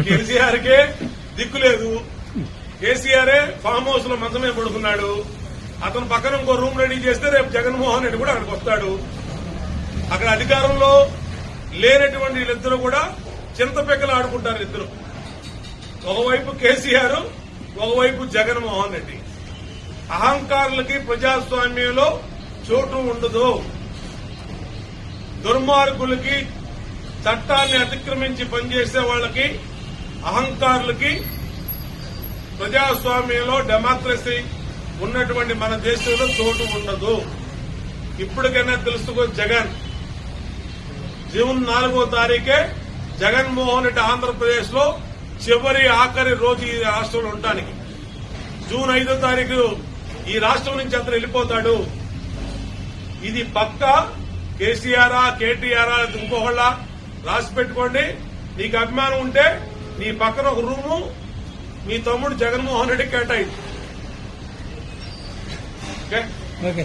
కేసీఆర్ కే దిక్కు లేదు. కేసీఆరే ఫామ్ హౌస్ లో మంచమే పడుకున్నాడు. అతను పక్కన ఇంకో రూమ్ రెడీ చేస్తే రేపు జగన్మోహన్ రెడ్డి కూడా అక్కడికి వస్తాడు. అక్కడ అధికారంలో లేనటువంటి వీళ్ళిద్దరూ కూడా చింతపెక్కలు ఆడుకుంటారు. ఇద్దరు ఒకవైపు కేసీఆర్, ఒకవైపు జగన్మోహన్ రెడ్డి. అహంకారులకి ప్రజాస్వామ్యంలో చోటు ఉండదు. దుర్మార్గులకి, చట్టాన్ని అతిక్రమించి పనిచేసే వాళ్ళకి, అహంకారులకి ప్రజాస్వామ్యంలో డెమోక్రసీ ఉన్నటువంటి మన దేశంలో చోటు ఉండదు. ఇప్పటికైనా తెలుసుకో. జూన్ 4వ తారీఖే జగన్మోహన్ రెడ్డి ఆంధ్రప్రదేశ్ లో ఆఖరి రోజు ఈ రాష్ట్రంలో ఉండటానికి. జూన్ 5వ తారీఖు ఈ రాష్ట్రం నుంచి అతను వెళ్ళిపోతాడు. ఇది పక్కా. కేసీఆర్, కేటీఆర్, ఇంకోళ్ళ రాసి పెట్టుకోండి. నీకు అభిమానం ఉంటే నీ పక్కన ఒక రూము మీ తమ్ముడు జగన్మోహన్ రెడ్డి కేటాయించు. ఓకే.